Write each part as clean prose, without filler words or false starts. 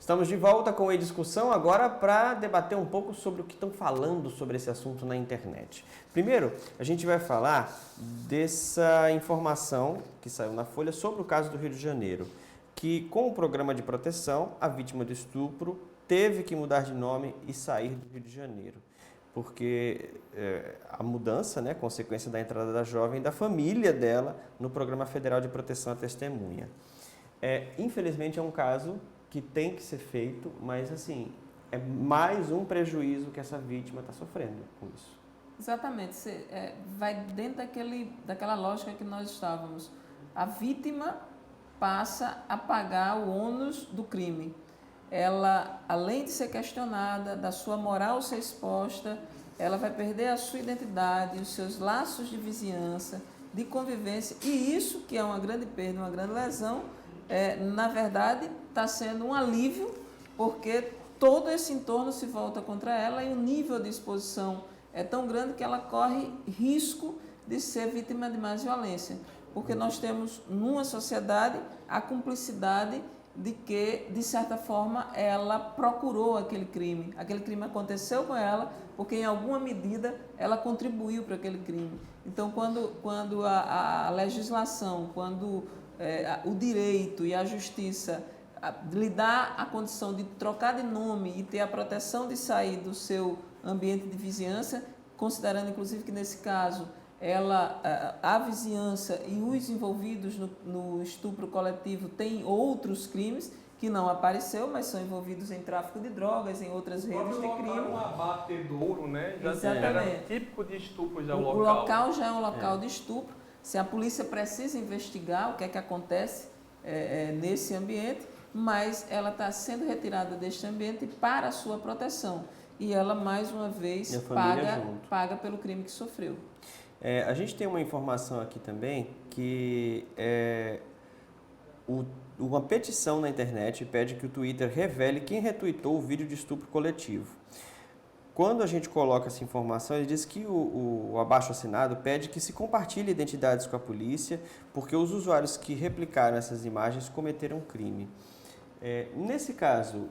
Estamos de volta com a discussão agora para debater um pouco sobre o que estão falando sobre esse assunto na internet. Primeiro, a gente vai falar dessa informação que saiu na Folha sobre o caso do Rio de Janeiro, que com o programa de proteção, a vítima do estupro teve que mudar de nome e sair do Rio de Janeiro, porque a mudança, né, consequência da entrada da jovem e da família dela no Programa Federal de Proteção à Testemunha. Infelizmente é um caso que tem que ser feito, mas assim, é mais um prejuízo que essa vítima está sofrendo com isso. Exatamente, vai dentro daquela lógica que nós estávamos. A vítima passa a pagar o ônus do crime. Ela, além de ser questionada, da sua moral ser exposta, ela vai perder a sua identidade, os seus laços de vizinhança, de convivência, e isso que é uma grande perda, uma grande lesão, na verdade está sendo um alívio, porque todo esse entorno se volta contra ela e o nível de exposição é tão grande que ela corre risco de ser vítima de mais violência, porque nós temos numa sociedade a cumplicidade de que, de certa forma, ela procurou aquele crime aconteceu com ela, porque em alguma medida ela contribuiu para aquele crime. Então, quando a legislação, quando o direito e a justiça lhe dá a condição de trocar de nome e ter a proteção de sair do seu ambiente de vizinhança, considerando inclusive que nesse caso a vizinhança e os envolvidos no estupro coletivo têm outros crimes que não apareceu, mas são envolvidos em tráfico de drogas, em outras redes de crime. É um abatedouro, né? Já era típico de estupro já o local. local. O local já é um local de estupro. Se a polícia precisa investigar o que é que acontece nesse ambiente, mas ela está sendo retirada deste ambiente para a sua proteção. E ela, mais uma vez, paga pelo crime que sofreu. A gente tem uma informação aqui também que uma petição na internet pede que o Twitter revele quem retweetou o vídeo de estupro coletivo. Quando a gente coloca essa informação, ele diz que o abaixo-assinado pede que se compartilhe identidades com a polícia, porque os usuários que replicaram essas imagens cometeram crime. Nesse caso,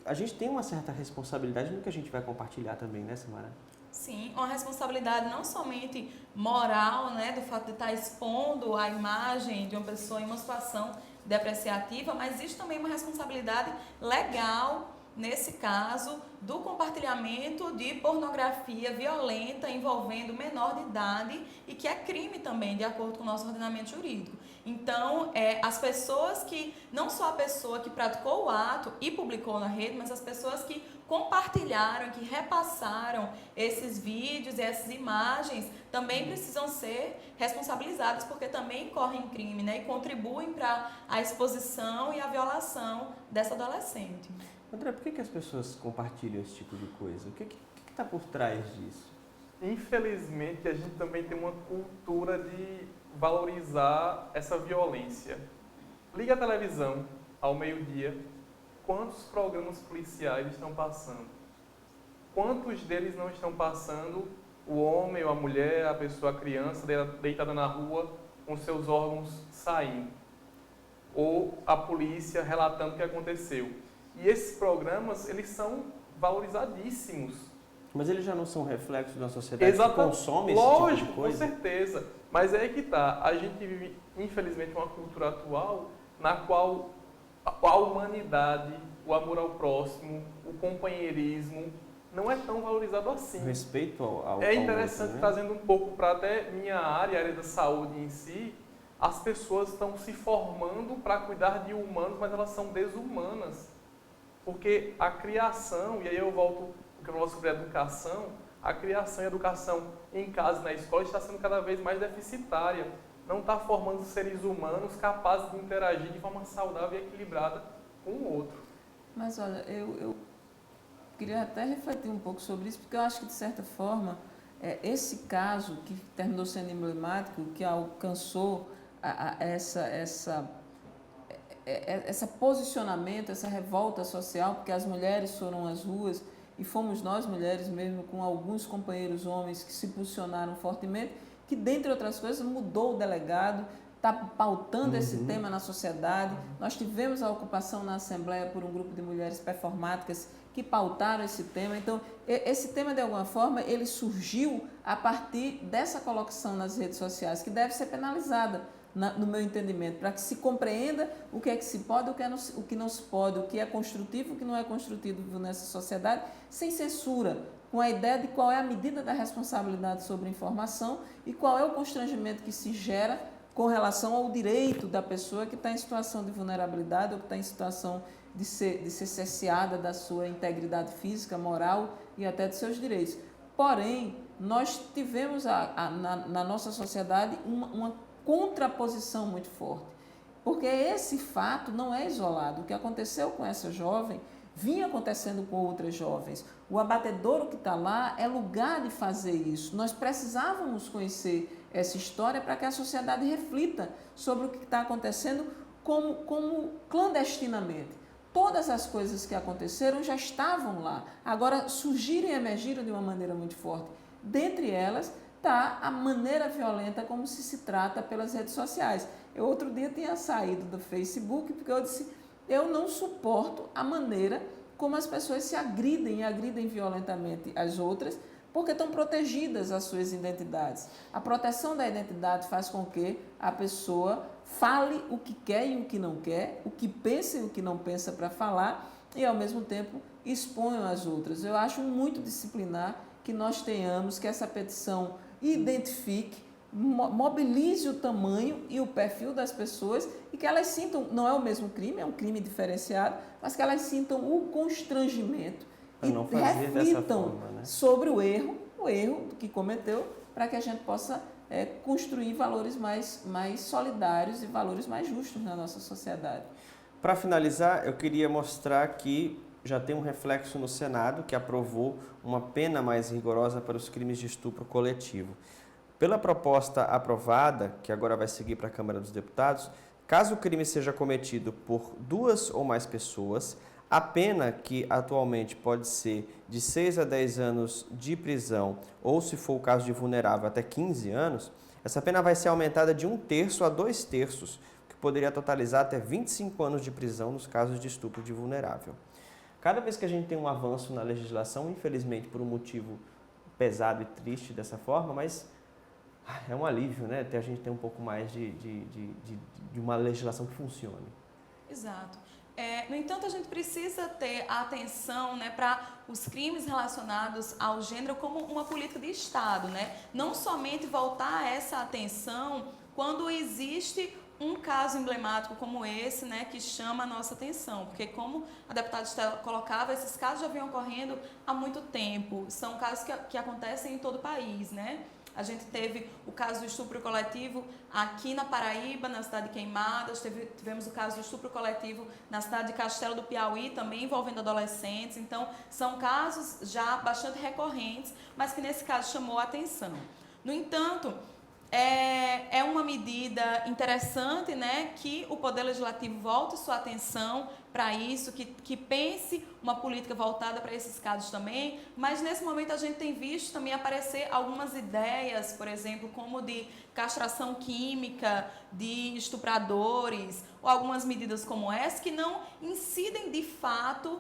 a gente tem uma certa responsabilidade no que a gente vai compartilhar também, né, Samara? Sim, uma responsabilidade não somente moral, né, do fato de estar expondo a imagem de uma pessoa em uma situação depreciativa, mas existe também uma responsabilidade legal, nesse caso, do compartilhamento de pornografia violenta envolvendo menor de idade e que é crime também, de acordo com o nosso ordenamento jurídico. Então, as pessoas que, não só a pessoa que praticou o ato e publicou na rede, mas as pessoas que compartilharam, que repassaram esses vídeos e essas imagens, também precisam ser responsabilizadas, porque também correm crime, né, e contribuem para a exposição e a violação dessa adolescente. André, por que as pessoas compartilham esse tipo de coisa? O que está por trás disso? Infelizmente, a gente também tem uma cultura de valorizar essa violência. Liga a televisão ao meio-dia, quantos programas policiais estão passando? Quantos deles não estão passando o homem ou a mulher, a pessoa, a criança deitada na rua com seus órgãos saindo? Ou a polícia relatando o que aconteceu? E esses programas, eles são valorizadíssimos. Mas eles já não são reflexos da sociedade que consome esse tipo de coisa? Com certeza. Mas é aí que está. A gente vive, infelizmente, uma cultura atual na qual a humanidade, o amor ao próximo, o companheirismo, não é tão valorizado assim. O respeito ao É interessante, outro, né? Trazendo um pouco para até minha área, a área da saúde em si, as pessoas estão se formando para cuidar de humanos, mas elas são desumanas. Porque a criação, e aí eu volto porque eu falo sobre educação, a criação e a educação em casa e na escola está sendo cada vez mais deficitária. Não está formando seres humanos capazes de interagir de forma saudável e equilibrada com o outro. Mas olha, eu queria até refletir um pouco sobre isso, porque eu acho que, de certa forma, esse caso que terminou sendo emblemático, que alcançou esse posicionamento, essa revolta social, porque as mulheres foram às ruas e fomos nós mulheres mesmo, com alguns companheiros homens que se posicionaram fortemente, que, dentre outras coisas, mudou o delegado, está pautando esse tema na sociedade. Nós tivemos a ocupação na Assembleia por um grupo de mulheres performáticas que pautaram esse tema. Então, esse tema, de alguma forma, ele surgiu a partir dessa colocação nas redes sociais, que deve ser penalizada, no meu entendimento, para que se compreenda o que é que se pode, o que não se pode, o que é construtivo, o que não é construtivo nessa sociedade, sem censura, com a ideia de qual é a medida da responsabilidade sobre a informação e qual é o constrangimento que se gera com relação ao direito da pessoa que está em situação de vulnerabilidade ou que está em situação de ser cerceada da sua integridade física, moral e até de seus direitos. Porém, nós tivemos na nossa sociedade uma contraposição muito forte, porque esse fato não é isolado. O que aconteceu com essa jovem vinha acontecendo com outras jovens. O abatedouro que está lá é lugar de fazer isso. Nós precisávamos conhecer essa história para que a sociedade reflita sobre o que está acontecendo como clandestinamente. Todas as coisas que aconteceram já estavam lá, agora surgiram e emergiram de uma maneira muito forte. Dentre elas está a maneira violenta como se trata pelas redes sociais. Eu outro dia tinha saído do Facebook porque eu disse, eu não suporto a maneira como as pessoas se agridem e agridem violentamente as outras, porque estão protegidas as suas identidades. A proteção da identidade faz com que a pessoa fale o que quer e o que não quer, o que pensa e o que não pensa para falar, e ao mesmo tempo exponham as outras. Eu acho muito disciplinar que nós tenhamos, que essa petição identifique, mobilize o tamanho e o perfil das pessoas e que elas sintam, não é o mesmo crime, é um crime diferenciado, mas que elas sintam o constrangimento e reflitam sobre o erro que cometeu, para que a gente possa construir valores mais solidários e valores mais justos na nossa sociedade. Para finalizar, eu queria mostrar que já tem um reflexo no Senado, que aprovou uma pena mais rigorosa para os crimes de estupro coletivo. Pela proposta aprovada, que agora vai seguir para a Câmara dos Deputados, caso o crime seja cometido por 2 ou mais pessoas, a pena, que atualmente pode ser de 6 a 10 anos de prisão, ou se for o caso de vulnerável, até 15 anos, essa pena vai ser aumentada de 1/3 a 2/3, que poderia totalizar até 25 anos de prisão nos casos de estupro de vulnerável. Cada vez que a gente tem um avanço na legislação, infelizmente por um motivo pesado e triste dessa forma, mas é um alívio, né? A gente tem um pouco mais de uma legislação que funcione. Exato. No entanto, a gente precisa ter atenção, né, para os crimes relacionados ao gênero como uma política de Estado, né? Não somente voltar essa atenção quando existe um caso emblemático como esse, né, que chama a nossa atenção, porque como a deputada Estela colocava, esses casos já vinham ocorrendo há muito tempo, são casos que acontecem em todo o país, né? A gente teve o caso do estupro coletivo aqui na Paraíba, na cidade de Queimadas, tivemos o caso do estupro coletivo na cidade de Castelo do Piauí, também envolvendo adolescentes. Então, são casos já bastante recorrentes, mas que nesse caso chamou a atenção. No entanto, é uma medida interessante, né, que o Poder Legislativo volte sua atenção para isso, que pense uma política voltada para esses casos também, mas nesse momento a gente tem visto também aparecer algumas ideias, por exemplo, como de castração química de estupradores, ou algumas medidas como essa, que não incidem de fato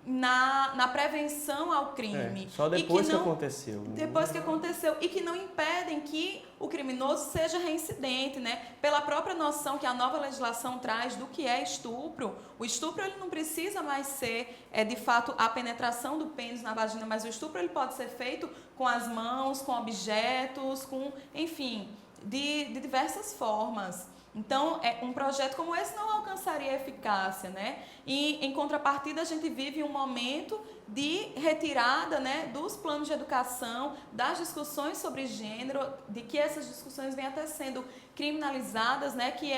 na prevenção ao crime. Só depois que aconteceu. Depois que aconteceu. E que não impedem que o criminoso seja reincidente, né? Pela própria noção que a nova legislação traz do que é estupro. O estupro ele não precisa mais ser, de fato, a penetração do pênis na vagina, mas o estupro ele pode ser feito com as mãos, com objetos, enfim, de diversas formas. Então, um projeto como esse não alcançaria eficácia, né? E, em contrapartida, a gente vive um momento de retirada, né, dos planos de educação, das discussões sobre gênero, de que essas discussões vêm até sendo criminalizadas, né, que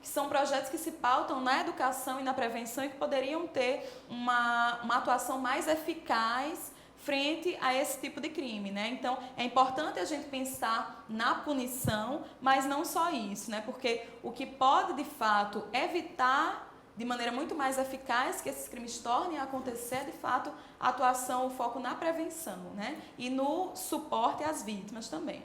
são projetos que se pautam na educação e na prevenção e que poderiam ter uma atuação mais eficaz frente a esse tipo de crime, né? Então, é importante a gente pensar na punição, mas não só isso, né? Porque o que pode, de fato, evitar de maneira muito mais eficaz que esses crimes tornem a acontecer, de fato, a atuação, o foco na prevenção, né? E no suporte às vítimas também.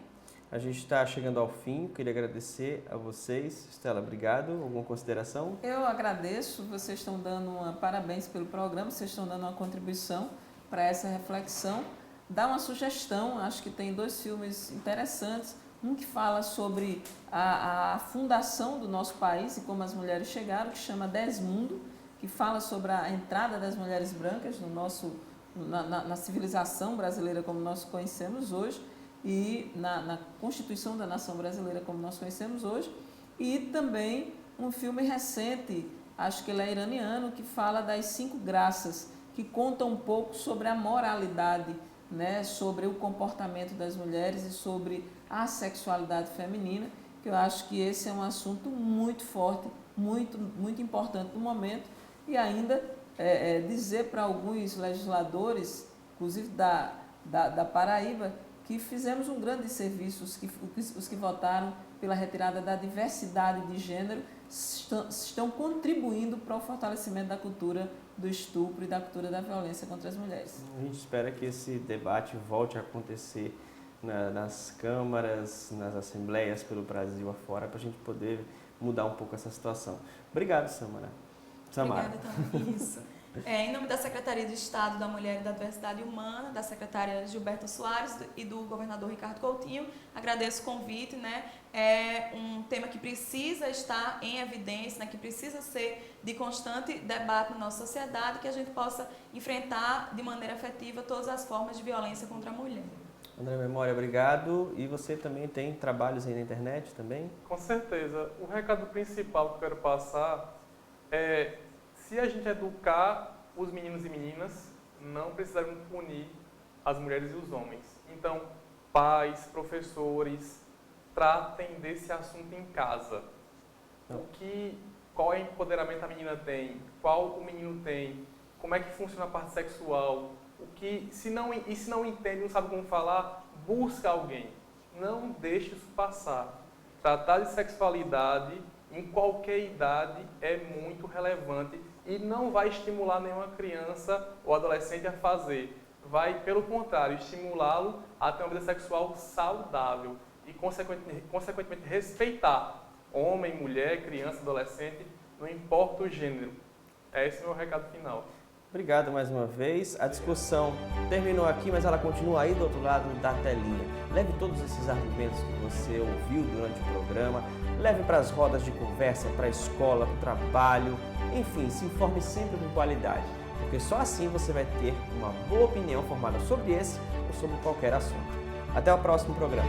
A gente está chegando ao fim, queria agradecer a vocês. Estela, obrigado. Alguma consideração? Eu agradeço, vocês estão dando parabéns pelo programa, vocês estão dando uma contribuição para essa reflexão. Dá uma sugestão, acho que tem 2 filmes interessantes, um que fala sobre a fundação do nosso país e como as mulheres chegaram, que chama Desmundo, que fala sobre a entrada das mulheres brancas na civilização brasileira como nós conhecemos hoje, e na Constituição da Nação Brasileira como nós conhecemos hoje, e também um filme recente, acho que ele é iraniano, que fala das 5 graças, que conta um pouco sobre a moralidade, né, sobre o comportamento das mulheres e sobre a sexualidade feminina, que eu acho que esse é um assunto muito forte, muito importante no momento, e ainda dizer para alguns legisladores, inclusive da Paraíba, que fizemos um grande serviço, os que votaram pela retirada da diversidade de gênero estão contribuindo para o fortalecimento da cultura do estupro e da cultura da violência contra as mulheres. A gente espera que esse debate volte a acontecer nas câmaras, nas assembleias pelo Brasil afora, para a gente poder mudar um pouco essa situação. Obrigado, Samara. Obrigada também. Isso. Em nome da Secretaria de Estado da Mulher e da Diversidade Humana, da secretária Gilberta Soares e do governador Ricardo Coutinho, agradeço o convite, né? É um tema que precisa estar em evidência, né? Que precisa ser de constante debate na nossa sociedade, que a gente possa enfrentar de maneira efetiva todas as formas de violência contra a mulher. André Memória, obrigado. E você também tem trabalhos aí na internet também? Com certeza. O recado principal que eu quero passar é: se a gente educar os meninos e meninas, não precisaremos punir as mulheres e os homens. Então, pais, professores, tratem desse assunto em casa. Qual é o empoderamento a menina tem? Qual o menino tem? Como é que funciona a parte sexual? Se não entende, não sabe como falar, busca alguém. Não deixe isso passar. Tratar de sexualidade em qualquer idade é muito relevante e não vai estimular nenhuma criança ou adolescente a fazer. Vai, pelo contrário, estimulá-lo a ter uma vida sexual saudável e, consequentemente, respeitar homem, mulher, criança, adolescente, não importa o gênero. Esse é o meu recado final. Obrigado mais uma vez. A discussão terminou aqui, mas ela continua aí do outro lado da telinha. Leve todos esses argumentos que você ouviu durante o programa, leve para as rodas de conversa, para a escola, para o trabalho, enfim, se informe sempre com qualidade, porque só assim você vai ter uma boa opinião formada sobre esse ou sobre qualquer assunto. Até o próximo programa.